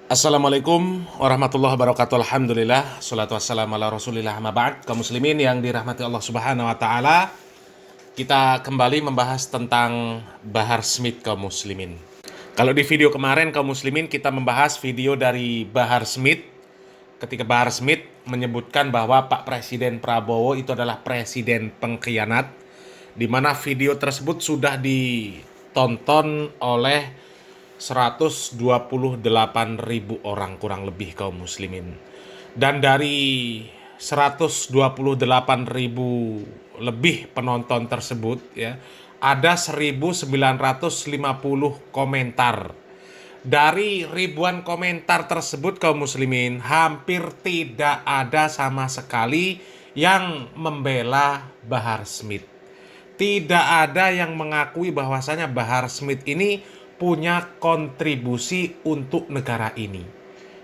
Assalamualaikum warahmatullahi wabarakatuh. Alhamdulillah, salatu wassalamu ala rasulillah, amma ba'd. Kaum muslimin yang dirahmati Allah subhanahu wa ta'ala, kita kembali membahas tentang Bahar Smith kaum muslimin. Kalau di video kemarin kaum muslimin kita membahas video dari Bahar Smith, ketika Bahar Smith menyebutkan bahwa Pak Presiden Prabowo itu adalah presiden pengkhianat, di mana video tersebut sudah ditonton oleh 128.000 orang kurang lebih kaum muslimin. Dan dari 128.000 lebih penonton tersebut ya, ada 1950 komentar. Dari ribuan komentar tersebut kaum muslimin, hampir tidak ada sama sekali yang membela Bahar Smith. Tidak ada yang mengakui bahwasanya Bahar Smith ini punya kontribusi untuk negara ini.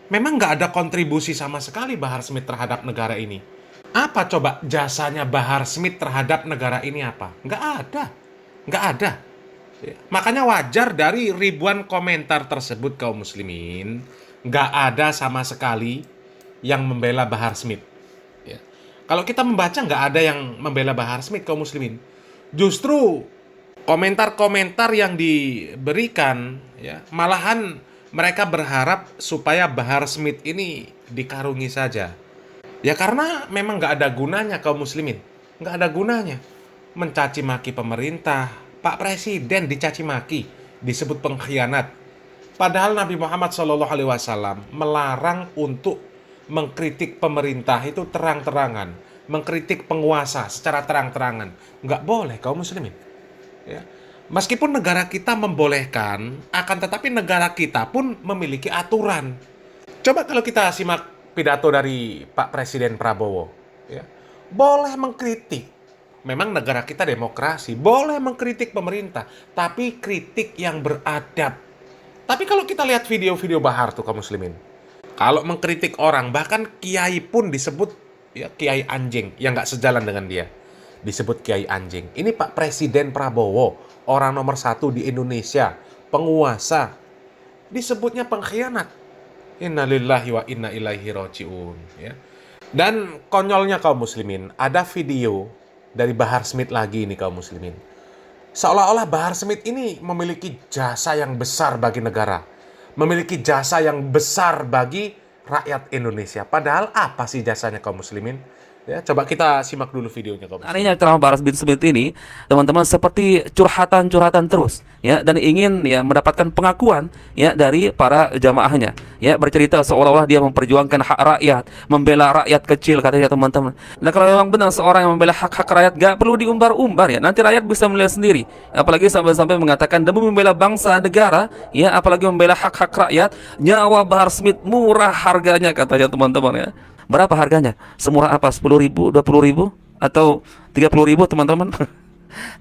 Memang nggak ada kontribusi sama sekali Bahar Smith terhadap negara ini. Apa coba jasanya Bahar Smith terhadap negara ini apa? Nggak ada. Nggak ada. Makanya wajar dari ribuan komentar tersebut kaum muslimin, nggak ada sama sekali yang membela Bahar Smith. Ya. Kalau kita membaca nggak ada yang membela Bahar Smith kaum muslimin. Justru komentar-komentar yang diberikan ya, malahan mereka berharap supaya Bahar Smith ini dikarungi saja. Ya karena memang nggak ada gunanya kaum muslimin. Nggak ada gunanya mencaci maki pemerintah. Pak Presiden dicaci maki, disebut pengkhianat. Padahal Nabi Muhammad SAW melarang untuk mengkritik pemerintah itu terang-terangan. Mengkritik penguasa secara terang-terangan. Nggak boleh kaum muslimin. Ya. Meskipun negara kita membolehkan, akan tetapi negara kita pun memiliki aturan. Coba kalau kita simak pidato dari Pak Presiden Prabowo, ya. Boleh mengkritik. Memang negara kita demokrasi, boleh mengkritik pemerintah, tapi kritik yang beradab. Tapi kalau kita lihat video-video Bahar tuh kaum muslimin, kalau mengkritik orang, bahkan kiai pun disebut ya, kiai anjing yang nggak sejalan dengan dia. Disebut kiai anjing. Ini Pak Presiden Prabowo, orang nomor 1 di Indonesia, penguasa, disebutnya pengkhianat. Innalillahi wa inna ilaihi raji'un ya. Dan konyolnya kaum muslimin, ada video dari Bahar Smith lagi ini kaum muslimin. Seolah-olah Bahar Smith ini memiliki jasa yang besar bagi negara, memiliki jasa yang besar bagi rakyat Indonesia. Padahal apa sih jasanya kaum muslimin? Ya, coba kita simak dulu videonya kaum. Anehnya ceramah Bahar Smith ini, teman-teman, seperti curhatan-curhatan terus, ya, dan ingin ya mendapatkan pengakuan ya dari para jamaahnya, ya, bercerita seolah-olah dia memperjuangkan hak rakyat, membela rakyat kecil katanya teman-teman. Nah kalau memang benar seorang yang membela hak-hak rakyat, gak perlu diumbar-umbar ya, nanti rakyat bisa melihat sendiri. Apalagi sampai-sampai mengatakan demi membela bangsa negara, ya, apalagi membela hak-hak rakyat, nyawa Bahar Smith murah harganya katanya teman-teman ya. Berapa harganya? Semurah apa? 10.000, 20.000, atau 30.000 teman-teman?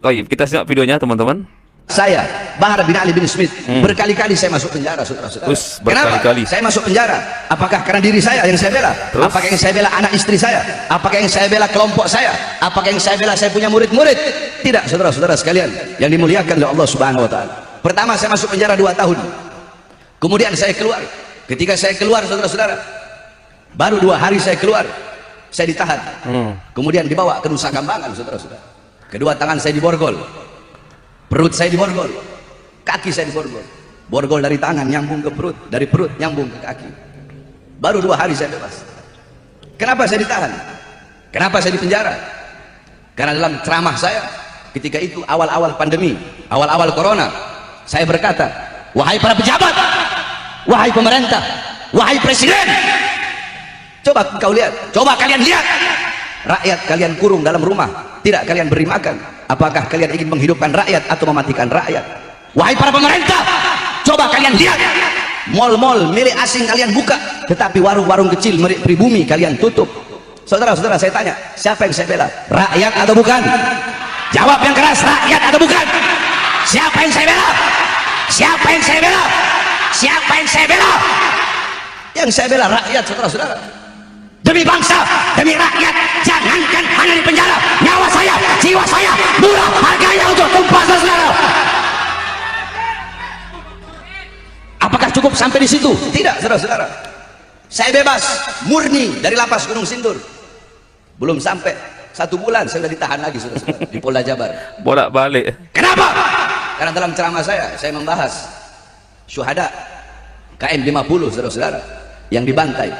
Baik, kita simak videonya teman-teman. Saya, Bahar bin Ali bin Smith, berkali-kali saya masuk penjara, saudara-saudara. Berkali-kali. Kenapa saya masuk penjara? Apakah karena diri saya yang saya bela? Terus? Apakah yang saya bela anak istri saya? Apakah yang saya bela kelompok saya? Apakah yang saya bela saya punya murid-murid? Tidak, saudara-saudara sekalian yang dimuliakan oleh Allah Subhanahu wa taala. Pertama saya masuk penjara 2 tahun. Kemudian saya keluar. Ketika saya keluar, saudara-saudara, baru 2 hari saya keluar, saya ditahan. Kemudian dibawa ke Nusa Kambangan, saudara-saudara. Kedua tangan saya diborgol, perut saya diborgol, kaki saya diborgol. Borgol dari tangan nyambung ke perut, dari perut nyambung ke kaki. Baru 2 hari saya bebas. Kenapa saya ditahan? Kenapa saya dipenjara? Karena dalam ceramah saya ketika itu awal-awal pandemi, awal-awal corona, saya berkata, wahai para pejabat, wahai pemerintah, wahai presiden, coba kau lihat, coba kalian lihat, rakyat kalian kurung dalam rumah, tidak kalian beri makan. Apakah kalian ingin menghidupkan rakyat atau mematikan rakyat? Wahai para pemerintah, coba kalian lihat, mal-mal milik asing kalian buka, tetapi warung-warung kecil milik pribumi kalian tutup. Saudara-saudara, saya tanya, siapa yang saya bela? Rakyat atau bukan? Jawab yang keras, rakyat atau bukan? Siapa yang saya bela? Siapa yang saya bela? Siapa yang saya bela? Yang saya bela rakyat, saudara-saudara. Demi bangsa, demi rakyat, jangankan hanya di penjara, nyawa saya, jiwa saya murah harganya untuk tumpah, saudara. Apakah cukup cukup sampai di situ. Tidak, saudara-saudara. Saya bebas, murni dari lapas Gunung Sindur. Belum sampai 1 bulan saya sudah ditahan lagi, saudara-saudara, di Polda Jabar. Bolak-balik. Kenapa? Karena dalam ceramah saya membahas syuhada KM 50, saudara-saudara, yang dibantai.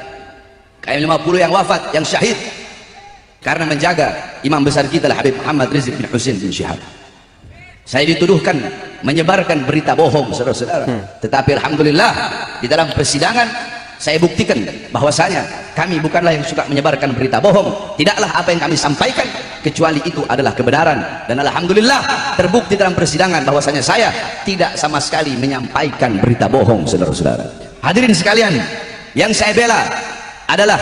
KM 50 yang wafat, yang syahid karena menjaga imam besar kita lah Habib Muhammad Rizik bin Husain bin Syihab. Saya dituduhkan menyebarkan berita bohong, saudara-saudara. Tetapi alhamdulillah di dalam persidangan saya buktikan bahwasanya kami bukanlah yang suka menyebarkan berita bohong. Tidaklah apa yang kami sampaikan kecuali itu adalah kebenaran, dan alhamdulillah terbukti dalam persidangan bahwasanya saya tidak sama sekali menyampaikan berita bohong, saudara-saudara. Hadirin sekalian, yang saya bela adalah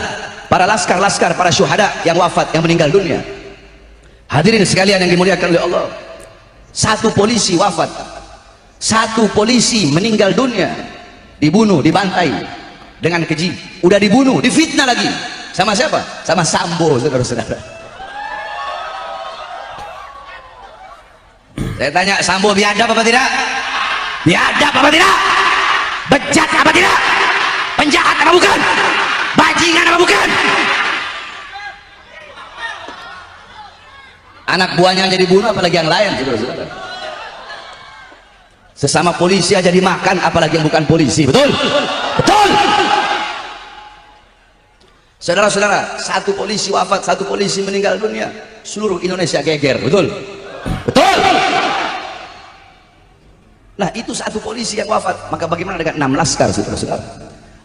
para laskar-laskar, para syuhada yang wafat, yang meninggal dunia. Hadirin sekalian yang dimuliakan oleh Allah, 1 polisi wafat, 1 polisi meninggal dunia, dibunuh, dibantai dengan keji. Udah dibunuh, difitnah lagi. Sama siapa? Sama Sambo, saudara-saudara. Saya tanya, Sambo biadab apa tidak? Biadab apa tidak? Bejat apa tidak? Penjahat apa bukan? Bajingan apa bukan? Anak buahnya jadi bunuh, apalagi yang lain, saudara-saudara. Sesama polisi aja dimakan, apalagi yang bukan polisi. Betul? Betul? Saudara-saudara, 1 polisi wafat, 1 polisi meninggal dunia, seluruh Indonesia geger. Betul? Betul? Nah, itu 1 polisi yang wafat, maka bagaimana dengan 6 laskar, saudara-saudara?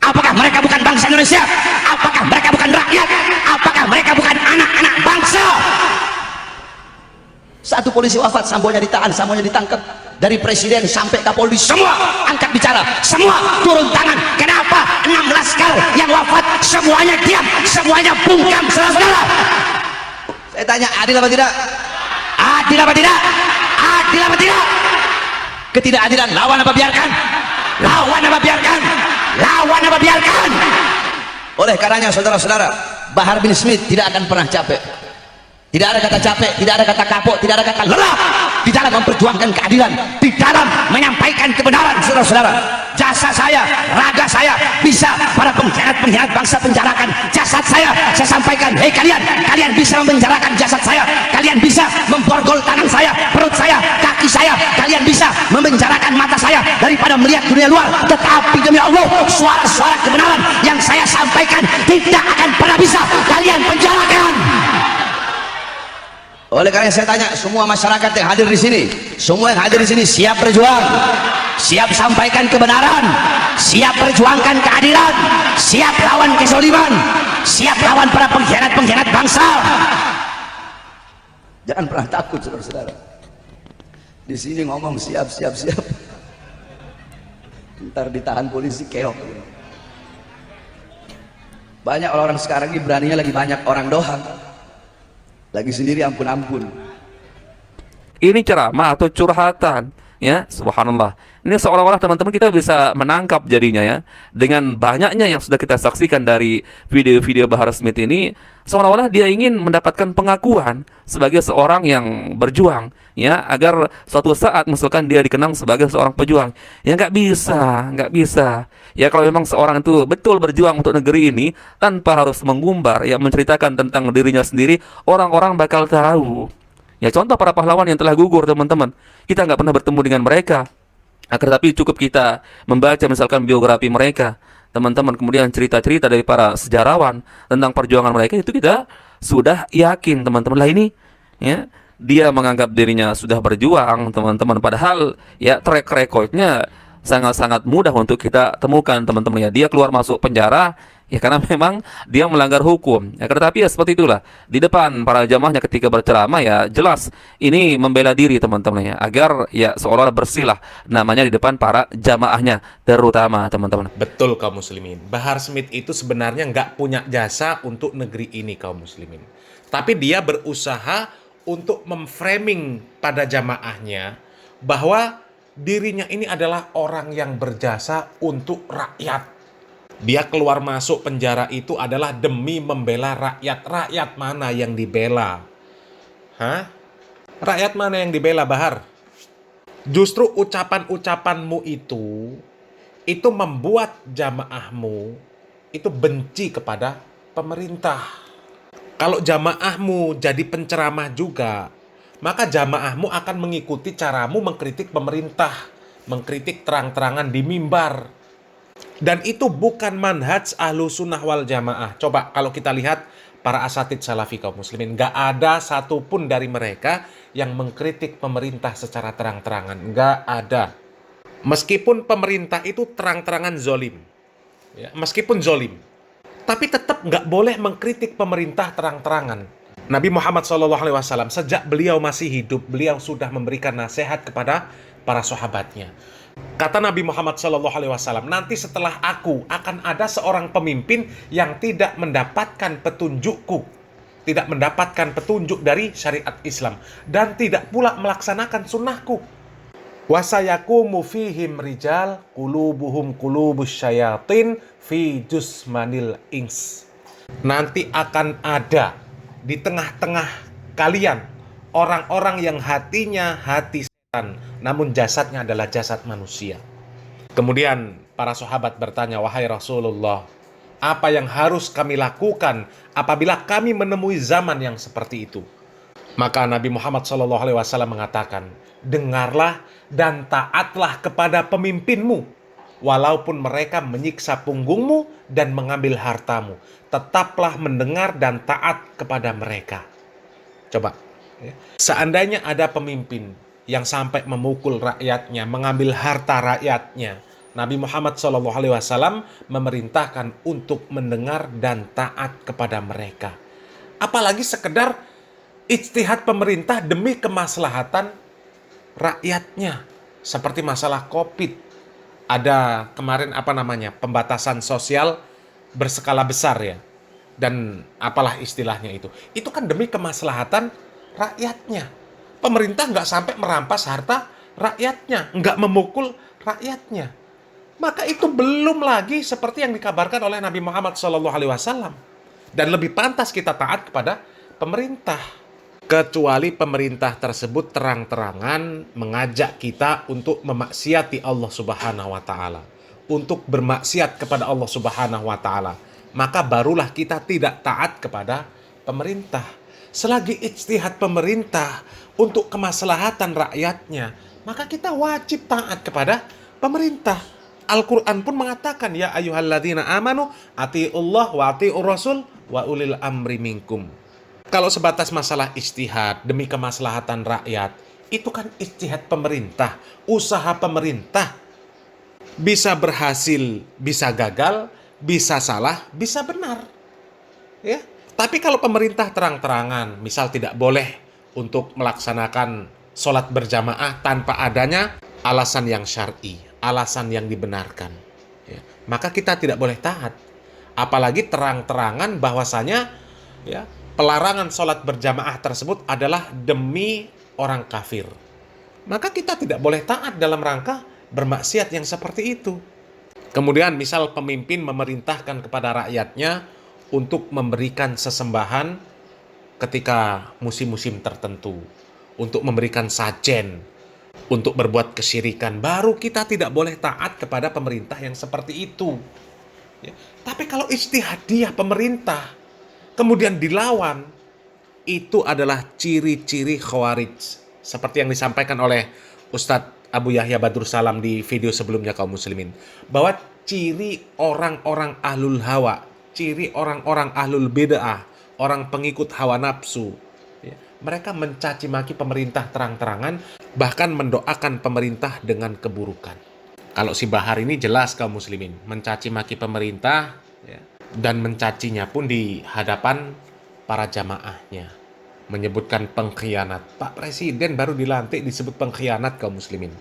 Apakah mereka bukan bangsa Indonesia? Apakah mereka bukan rakyat? Apakah mereka bukan anak-anak bangsa? 1 polisi wafat, Sambonya ditahan, Sambonya ditangkap. Dari presiden sampai Kapolri semua angkat bicara, semua turun tangan. Kenapa 6 laskar yang wafat semuanya diam, semuanya bungkam, saudara-saudara? Saya tanya, adil apa tidak? Adil apa tidak? Adil apa tidak? Ketidakadilan lawan apa biarkan? Lawan apa biarkan? Lawan apa biarkan? Oleh karenanya, saudara-saudara, Bahar bin Smith tidak akan pernah capek. Tidak ada kata capek, tidak ada kata kapok, tidak ada kata lelah di dalam memperjuangkan keadilan, di dalam menyampaikan kebenaran, saudara-saudara. Jasa saya, raga saya bisa para pengkhianat-pengkhianat bangsa penjarakan. Jasad saya sampaikan, hei kalian bisa memenjarakan jasad saya, kalian bisa memborgol tangan saya, perut saya, kaki saya, kalian bisa memenjarakan mata saya daripada melihat dunia luar. Tetapi demi Allah, suara-suara kebenaran yang saya sampaikan tidak akan pernah bisa kalian penjarakan. Oleh karena saya tanya semua masyarakat yang hadir di sini, semua yang hadir di sini siap berjuang, siap sampaikan kebenaran, siap perjuangkan keadilan, siap lawan kezaliman, siap lawan para pengkhianat-pengkhianat bangsa. Jangan pernah takut, saudara-saudara. Di sini ngomong siap. Ntar ditahan polisi keok. Banyak orang sekarang ini beraninya lagi banyak orang doang. Lagi sendiri ampun-ampun. Ini ceramah atau curhatan, ya, subhanallah. Ini seolah-olah teman-teman kita bisa menangkap jadinya, ya, dengan banyaknya yang sudah kita saksikan dari video-video Bahar Smith ini, seolah-olah dia ingin mendapatkan pengakuan sebagai seorang yang berjuang, ya, agar suatu saat misalkan dia dikenang sebagai seorang pejuang. Ya nggak bisa. Ya kalau memang seorang itu betul berjuang untuk negeri ini tanpa harus mengumbar, ya, menceritakan tentang dirinya sendiri, orang-orang bakal tahu. Ya contoh para pahlawan yang telah gugur, teman-teman, kita nggak pernah bertemu dengan mereka. Akan tetapi cukup kita membaca misalkan biografi mereka, teman-teman, kemudian cerita-cerita dari para sejarawan tentang perjuangan mereka, itu kita sudah yakin, teman-teman, lah ini, ya, dia menganggap dirinya sudah berjuang, teman-teman, padahal ya track recordnya sangat-sangat mudah untuk kita temukan, teman-teman, ya. Dia keluar masuk penjara ya karena memang dia melanggar hukum, ya. Tetapi ya seperti itulah, di depan para jamaahnya ketika berceramah, ya jelas ini membela diri, teman-teman, ya, agar ya seolah bersihlah namanya di depan para jamaahnya, terutama, teman-teman. Betul, kaum muslimin. Bahar Smith itu sebenarnya nggak punya jasa untuk negeri ini, kaum muslimin. Tapi dia berusaha untuk memframing pada jamaahnya bahwa dirinya ini adalah orang yang berjasa untuk rakyat. Dia keluar masuk penjara itu adalah demi membela rakyat. Rakyat mana yang dibela? Hah? Rakyat mana yang dibela, Bahar? Justru ucapan-ucapanmu itu membuat jamaahmu itu benci kepada pemerintah. Kalau jamaahmu jadi penceramah juga, maka jamaahmu akan mengikuti caramu mengkritik pemerintah, mengkritik terang-terangan di mimbar. Dan itu bukan manhaj ahlu sunnah wal jamaah. Coba kalau kita lihat para asatid salafi kaum muslimin, nggak ada satupun dari mereka yang mengkritik pemerintah secara terang-terangan. Nggak ada. Meskipun pemerintah itu terang-terangan zolim, ya, meskipun zolim, tapi tetap nggak boleh mengkritik pemerintah terang-terangan. Nabi Muhammad SAW sejak beliau masih hidup, beliau sudah memberikan nasihat kepada para sahabatnya. Kata Nabi Muhammad SAW, nanti setelah aku akan ada seorang pemimpin yang tidak mendapatkan petunjukku, tidak mendapatkan petunjuk dari syariat Islam, dan tidak pula melaksanakan sunnahku. Wasayakumu fihim rijal qulubuhum qulubus syayatin fi jusmanil ins. Nanti akan ada di tengah-tengah kalian orang-orang yang hatinya hati setan, namun jasadnya adalah jasad manusia. Kemudian para sahabat bertanya, wahai Rasulullah, apa yang harus kami lakukan apabila kami menemui zaman yang seperti itu? Maka Nabi Muhammad SAW mengatakan, dengarlah dan taatlah kepada pemimpinmu, walaupun mereka menyiksa punggungmu dan mengambil hartamu. Tetaplah mendengar dan taat kepada mereka. Coba, ya. Seandainya ada pemimpin yang sampai memukul rakyatnya, mengambil harta rakyatnya, Nabi Muhammad SAW memerintahkan untuk mendengar dan taat kepada mereka. Apalagi sekedar ijtihad pemerintah demi kemaslahatan rakyatnya. Seperti masalah COVID. Ada kemarin pembatasan sosial berskala besar ya. Dan apalah istilahnya itu. Itu kan demi kemaslahatan rakyatnya. Pemerintah nggak sampai merampas harta rakyatnya. Nggak memukul rakyatnya. Maka itu belum lagi seperti yang dikabarkan oleh Nabi Muhammad SAW. Dan lebih pantas kita taat kepada pemerintah. Kecuali pemerintah tersebut terang-terangan mengajak kita untuk memaksiati Allah Subhanahu wa Ta'ala, untuk bermaksiat kepada Allah Subhanahu wa Ta'ala, maka barulah kita tidak taat kepada pemerintah. Selagi ijtihad pemerintah untuk kemaslahatan rakyatnya, maka kita wajib taat kepada pemerintah. Al-Quran pun mengatakan, ya ayyuhalladzina amanu ati'ullah wa ati'ur rasul wa ulil amri minkum. Kalau sebatas masalah ijtihad demi kemaslahatan rakyat, itu kan ijtihad pemerintah, usaha pemerintah. Bisa berhasil, bisa gagal, bisa salah, bisa benar. Ya. Tapi kalau pemerintah terang-terangan, misal tidak boleh untuk melaksanakan sholat berjamaah tanpa adanya alasan yang syar'i, alasan yang dibenarkan, ya, maka kita tidak boleh taat. Apalagi terang-terangan bahwasanya, ya, pelarangan sholat berjamaah tersebut adalah demi orang kafir. Maka kita tidak boleh taat dalam rangka bermaksiat yang seperti itu. Kemudian misal pemimpin memerintahkan kepada rakyatnya untuk memberikan sesembahan ketika musim-musim tertentu, untuk memberikan sajen, untuk berbuat kesyirikan, baru kita tidak boleh taat kepada pemerintah yang seperti itu. Ya. Tapi kalau ijtihadiyah pemerintah kemudian dilawan, itu adalah ciri-ciri khawarij. Seperti yang disampaikan oleh Ustadz Abu Yahya Badrul Salam di video sebelumnya kaum muslimin. Bahwa ciri orang-orang ahlul hawa, ciri orang-orang ahlul bid'ah, orang pengikut hawa nafsu, ya, mereka mencaci maki pemerintah terang-terangan, bahkan mendoakan pemerintah dengan keburukan. Kalau si Bahar ini jelas kaum muslimin, mencaci maki pemerintah, ya, dan mencacinya pun di hadapan para jamaahnya, menyebutkan pengkhianat. Pak Presiden baru dilantik disebut pengkhianat kaum muslimin.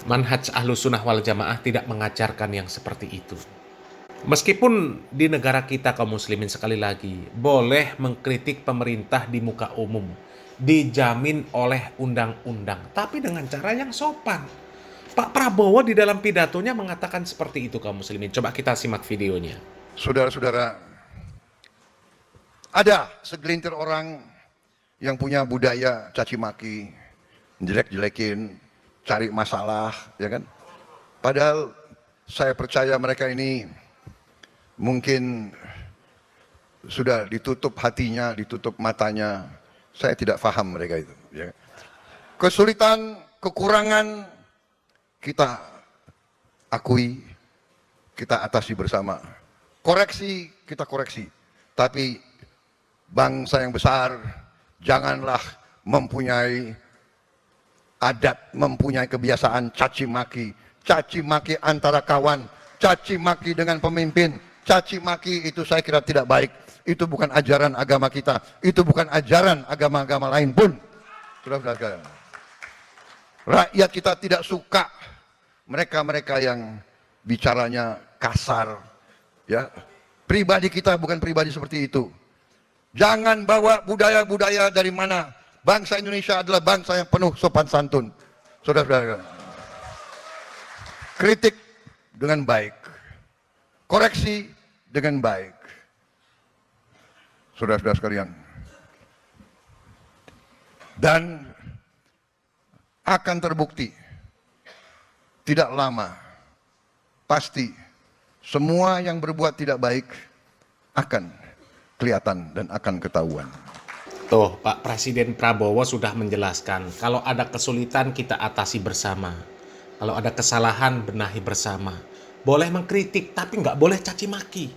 Manhaj ahlu sunnah wal jamaah tidak mengajarkan yang seperti itu. Meskipun di negara kita kaum muslimin, sekali lagi, boleh mengkritik pemerintah di muka umum, dijamin oleh undang-undang, tapi dengan cara yang sopan. Pak Prabowo di dalam pidatonya mengatakan seperti itu kaum muslimin. Coba kita simak videonya. Saudara-saudara, ada segelintir orang yang punya budaya caci maki, jelek-jelekin, cari masalah, ya kan? Padahal Saya percaya mereka ini mungkin sudah ditutup hatinya, ditutup matanya. Saya tidak paham mereka itu. Ya. Kesulitan, kekurangan kita akui, kita atasi bersama. Koreksi, kita koreksi. Tapi bangsa yang besar, janganlah mempunyai adat, mempunyai kebiasaan caci maki antara kawan, caci maki dengan pemimpin, caci maki itu saya kira tidak baik. Itu bukan ajaran agama kita, itu bukan ajaran agama-agama lain pun. Saudara-saudara, rakyat kita tidak suka mereka-mereka yang bicaranya kasar, ya. Pribadi kita bukan pribadi seperti itu. Jangan bawa budaya-budaya dari mana. Bangsa Indonesia adalah bangsa yang penuh sopan santun. Saudara-saudara, kritik dengan baik, koreksi dengan baik. Saudara-saudara sekalian, dan akan terbukti tidak lama, pasti semua yang berbuat tidak baik akan kelihatan dan akan ketahuan. Tuh, Pak Presiden Prabowo sudah menjelaskan, kalau ada kesulitan kita atasi bersama. Kalau ada kesalahan, benahi bersama. Boleh mengkritik, tapi nggak boleh caci maki.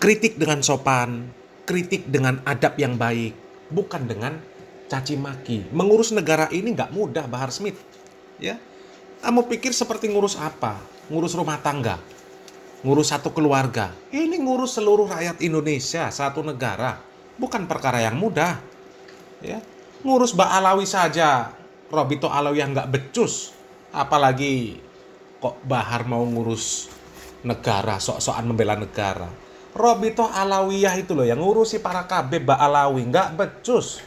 Kritik dengan sopan, kritik dengan adab yang baik, bukan dengan caci maki. Mengurus negara ini nggak mudah, Bahar Smith. Ya, kamu pikir seperti ngurus apa? Ngurus rumah tangga, ngurus satu keluarga. Ini ngurus seluruh rakyat Indonesia, satu negara. Bukan perkara yang mudah. Ya, ngurus Mbak Alawi saja, Robito Alawiyah nggak becus. Apalagi kok Bahar mau ngurus negara, sok-sokan membela negara. Robito Alawiyah itu loh yang ngurusi para KB Mbak Alawi, nggak becus.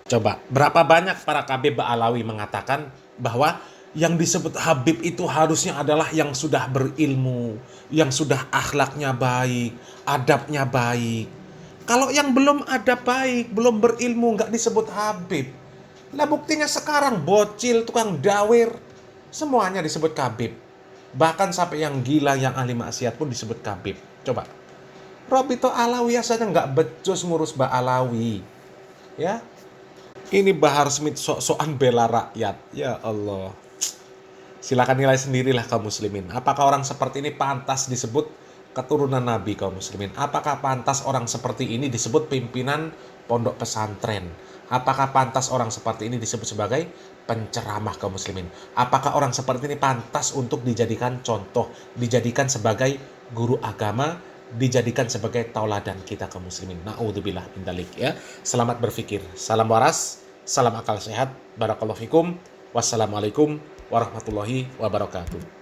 Coba, berapa banyak para KB Mbak Alawi mengatakan bahwa yang disebut Habib itu harusnya adalah yang sudah berilmu, yang sudah akhlaknya baik, adabnya baik. Kalau yang belum ada baik, belum berilmu, nggak disebut Habib. Lah buktinya sekarang bocil, tukang dawir, semuanya disebut Habib. Bahkan sampai yang gila, yang ahli maksiat pun disebut Habib. Coba, Robito Alawiyah saja nggak becus ngurus Mbak Alawi. Ya, ini Bahar Smith sok-sokan bela rakyat. Ya Allah. Silakan nilai sendirilah kaum muslimin. Apakah orang seperti ini pantas disebut keturunan Nabi kaum muslimin? Apakah pantas orang seperti ini disebut pimpinan pondok pesantren? Apakah pantas orang seperti ini disebut sebagai penceramah kaum muslimin? Apakah orang seperti ini pantas untuk dijadikan contoh, dijadikan sebagai guru agama, dijadikan sebagai tauladan kita kaum muslimin? Na'udzubillah min dzalik, ya. Selamat berpikir. Salam waras, salam akal sehat. Barakallahu fikum. Wassalamualaikum warahmatullahi wabarakatuh.